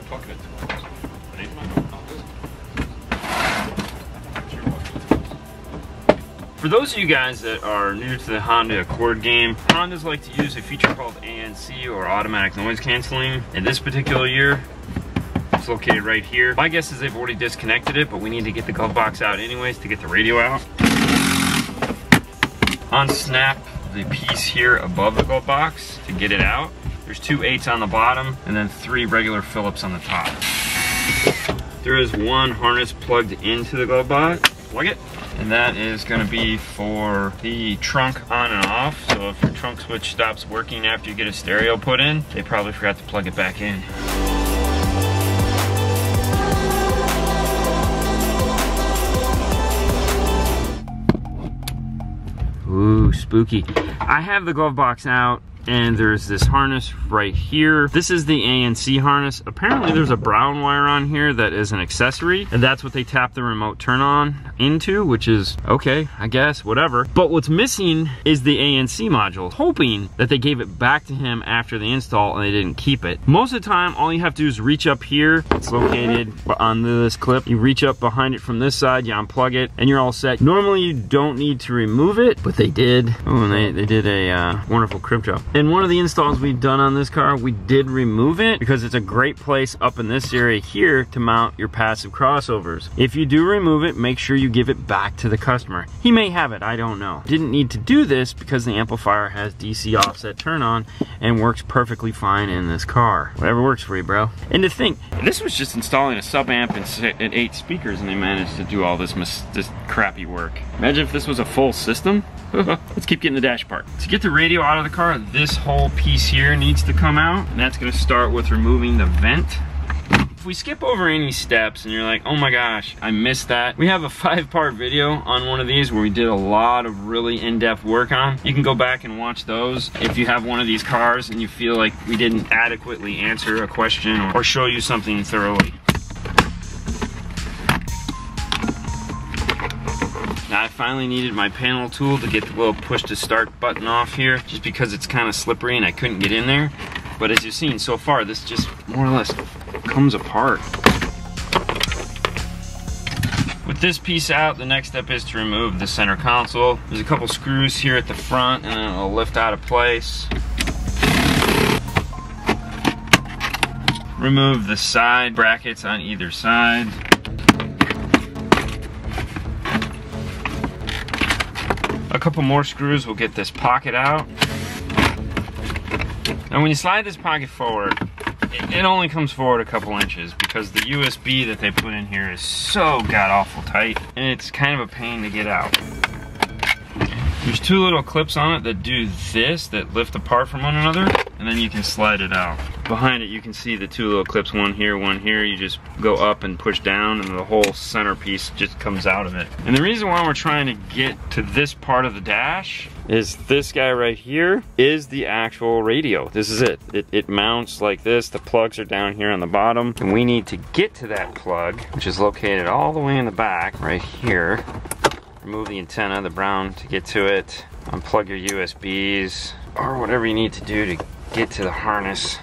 fucking it. For those of you guys that are new to the Honda Accord game, Hondas like to use a feature called ANC, or automatic noise canceling. In this particular year, it's located right here. My guess is they've already disconnected it, but we need to get the glove box out anyways to get the radio out. Unsnap the piece here above the glove box to get it out. There's 2 8s on the bottom and then 3 regular Phillips on the top. There is one harness plugged into the glove box. Plug it. And that is going to be for the trunk on and off. So if your trunk switch stops working after you get a stereo put in, they probably forgot to plug it back in. Ooh, spooky. I have the glove box out, and there's this harness right here. This is the ANC harness. Apparently there's a brown wire on here that is an accessory, and that's what they tap the remote turn on into, which is okay, I guess, whatever. But what's missing is the ANC module. Hoping that they gave it back to him after the install and they didn't keep it. Most of the time, all you have to do is reach up here. It's located on this clip. You reach up behind it from this side, you unplug it, and you're all set. Normally you don't need to remove it, but they did. Oh, and they did a wonderful crib job. In one of the installs we've done on this car, we did remove it because it's a great place up in this area here to mount your passive crossovers. If you do remove it, make sure you give it back to the customer. He may have it, I don't know. Didn't need to do this because the amplifier has DC offset turn on and works perfectly fine in this car. Whatever works for you, bro. And to think, this was just installing a sub amp and 8 speakers, and they managed to do all this crappy work. Imagine if this was a full system. Let's keep getting the dash part. To get the radio out of the car, this whole piece here needs to come out, and that's going to start with removing the vent. If we skip over any steps and you're like, oh my gosh, I missed that, we have a 5-part video on one of these where we did a lot of really in-depth work on. You can go back and watch those if you have one of these cars and you feel like we didn't adequately answer a question or show you something thoroughly. Now I finally needed my panel tool to get the little push to start button off here, just because it's kind of slippery and I couldn't get in there. But as you've seen so far, this just more or less comes apart. With this piece out, the next step is to remove the center console. There's a couple screws here at the front and it'll lift out of place. Remove the side brackets on either side. A couple more screws will get this pocket out. And when you slide this pocket forward, it only comes forward a couple inches because the USB that they put in here is so god-awful tight, and it's kind of a pain to get out. There's 2 little clips on it that do this, that lift apart from one another, and then you can slide it out. Behind it you can see the 2 little clips, one here, one here. You just go up and push down and the whole centerpiece just comes out of it. And the reason why we're trying to get to this part of the dash is this guy right here is the actual radio. This is it. It mounts like this. The plugs are down here on the bottom, and we need to get to that plug, which is located all the way in the back right here. Remove the antenna, the brown, to get to it. Unplug your USBs or whatever you need to do to get to the harness.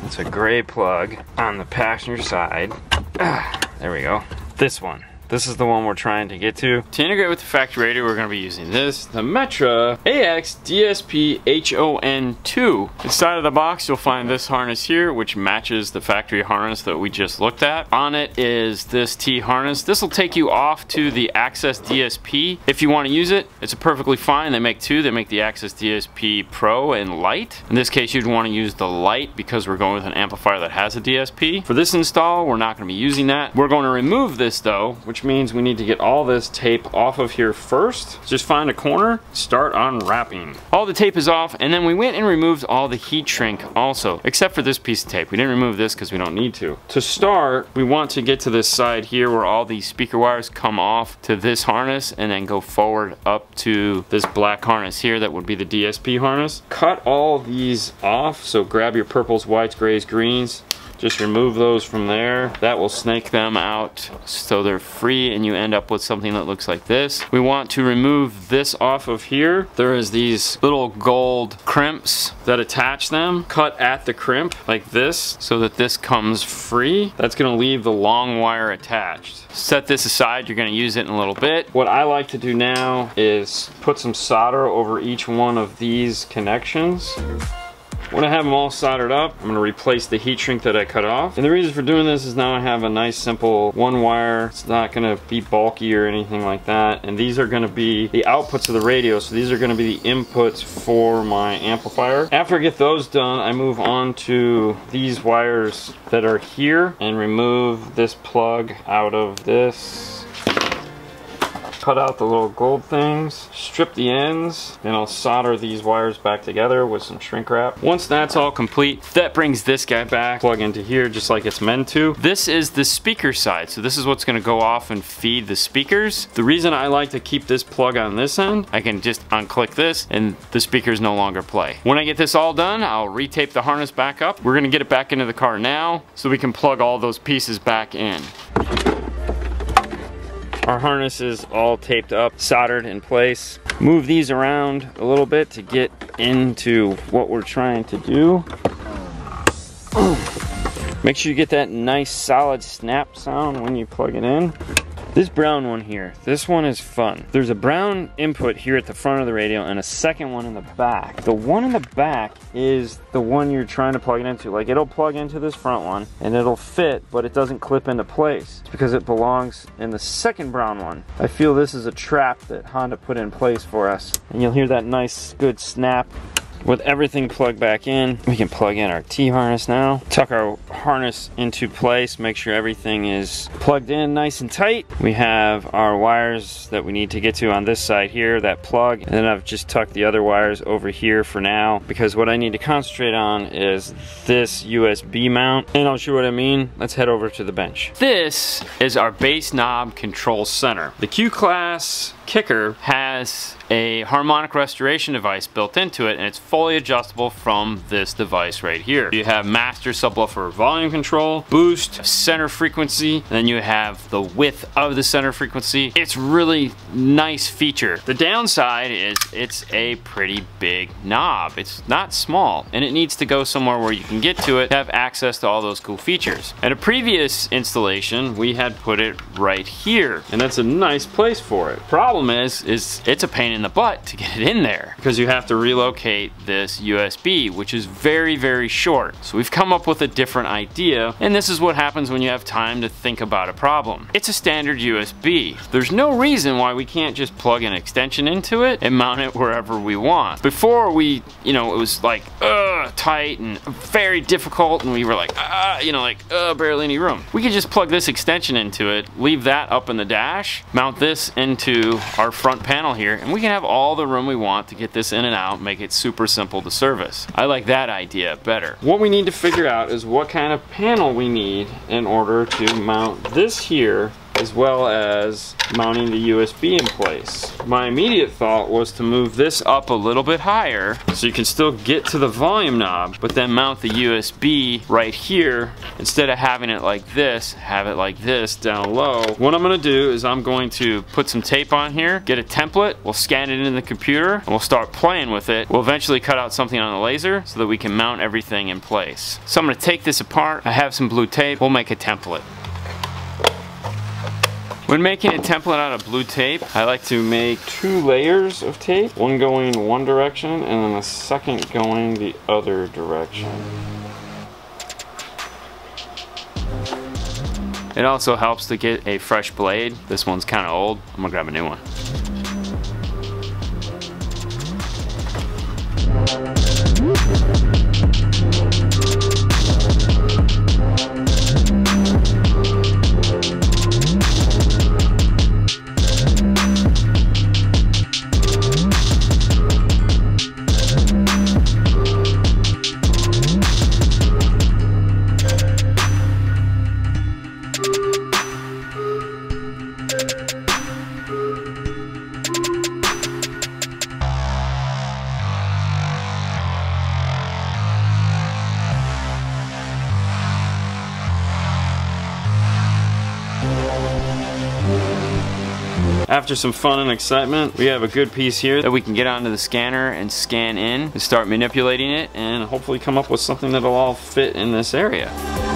It's a gray plug on the passenger side. There we go. This one. This is the one we're trying to get to. To integrate with the factory radio, we're going to be using this, the Metra AX DSP HON2. Inside of the box, you'll find this harness here, which matches the factory harness that we just looked at. On it is this T harness. This will take you off to the Access DSP. If you want to use it, it's perfectly fine. They make 2. They make the Access DSP Pro and Lite. In this case, you'd want to use the Lite because we're going with an amplifier that has a DSP. For this install, we're not going to be using that. We're going to remove this though, which means we need to get all this tape off of here first. Just find a corner, start unwrapping. All the tape is off, and then we went and removed all the heat shrink also, except for this piece of tape. We didn't remove this because we don't need to. To start, we want to get to this side here where all these speaker wires come off to this harness and then go forward up to this black harness here that would be the DSP harness. Cut all these off, so grab your purples, whites, grays, greens, Just remove those from there. That will snake them out so they're free and you end up with something that looks like this. We want to remove this off of here. There is these little gold crimps that attach them. Cut at the crimp like this so that this comes free. That's gonna leave the long wire attached. Set this aside, you're gonna use it in a little bit. What I like to do now is put some solder over each one of these connections. When I have them all soldered up, I'm gonna replace the heat shrink that I cut off. And the reason for doing this is now I have a nice simple one wire. It's not gonna be bulky or anything like that. And these are gonna be the outputs of the radio. So these are gonna be the inputs for my amplifier. After I get those done, I move on to these wires that are here and remove this plug out of this. Cut out the little gold things, strip the ends, and I'll solder these wires back together with some shrink wrap. Once that's all complete, that brings this guy back, plug into here just like it's meant to. This is the speaker side, so this is what's gonna go off and feed the speakers. The reason I like to keep this plug on this end, I can just unclick this and the speakers no longer play. When I get this all done, I'll retape the harness back up. We're gonna get it back into the car now so we can plug all those pieces back in. Our harness is all taped up, soldered in place. Move these around a little bit to get into what we're trying to do. Make sure you get that nice solid snap sound when you plug it in. This brown one here, this one is fun. There's a brown input here at the front of the radio and a second one in the back. The one in the back is the one you're trying to plug it into. Like, it'll plug into this front one and it'll fit, but it doesn't clip into place. It's because it belongs in the second brown one. I feel this is a trap that Honda put in place for us. And you'll hear that nice, good snap. With everything plugged back in, we can plug in our T-harness now. Tuck our harness into place, make sure everything is plugged in nice and tight. We have our wires that we need to get to on this side here, that plug. And then I've just tucked the other wires over here for now, because what I need to concentrate on is this USB mount. And I'll show you what I mean. Let's head over to the bench. This is our bass knob control center. The Q-Class kicker has a harmonic restoration device built into it, and it's fully adjustable from this device right here. You have master subwoofer volume control, boost, center frequency, then you have the width of the center frequency. It's really nice feature. The downside is it's a pretty big knob. It's not small, and it needs to go somewhere where you can get to it to have access to all those cool features. At a previous installation, we had put it right here, and that's a nice place for it. Problem is it's a pain in the butt to get it in there because you have to relocate this USB, which is very, very short. So we've come up with a different idea, and this is what happens when you have time to think about a problem. It's a standard USB. There's no reason why we can't just plug an extension into it and mount it wherever we want. Before it was like tight and very difficult, and we were like barely any room. We could just plug this extension into it, leave that up in the dash, mount this into our front panel here, and we can have all the room we want to get this in and out, make it super simple to service. I like that idea better. What we need to figure out is what kind of panel we need in order to mount this here, as well as mounting the USB in place. My immediate thought was to move this up a little bit higher so you can still get to the volume knob, but then mount the USB right here. Instead of having it like this, have it like this down low. What I'm gonna do is I'm going to put some tape on here, get a template, we'll scan it in the computer, and we'll start playing with it. We'll eventually cut out something on the laser so that we can mount everything in place. So I'm gonna take this apart, I have some blue tape, we'll make a template. When making a template out of blue tape, I like to make 2 layers of tape, one going one direction and then the second going the other direction. It also helps to get a fresh blade. This one's kind of old. I'm gonna grab a new one. After some fun and excitement, we have a good piece here that we can get onto the scanner and scan in and start manipulating it and hopefully come up with something that'll all fit in this area.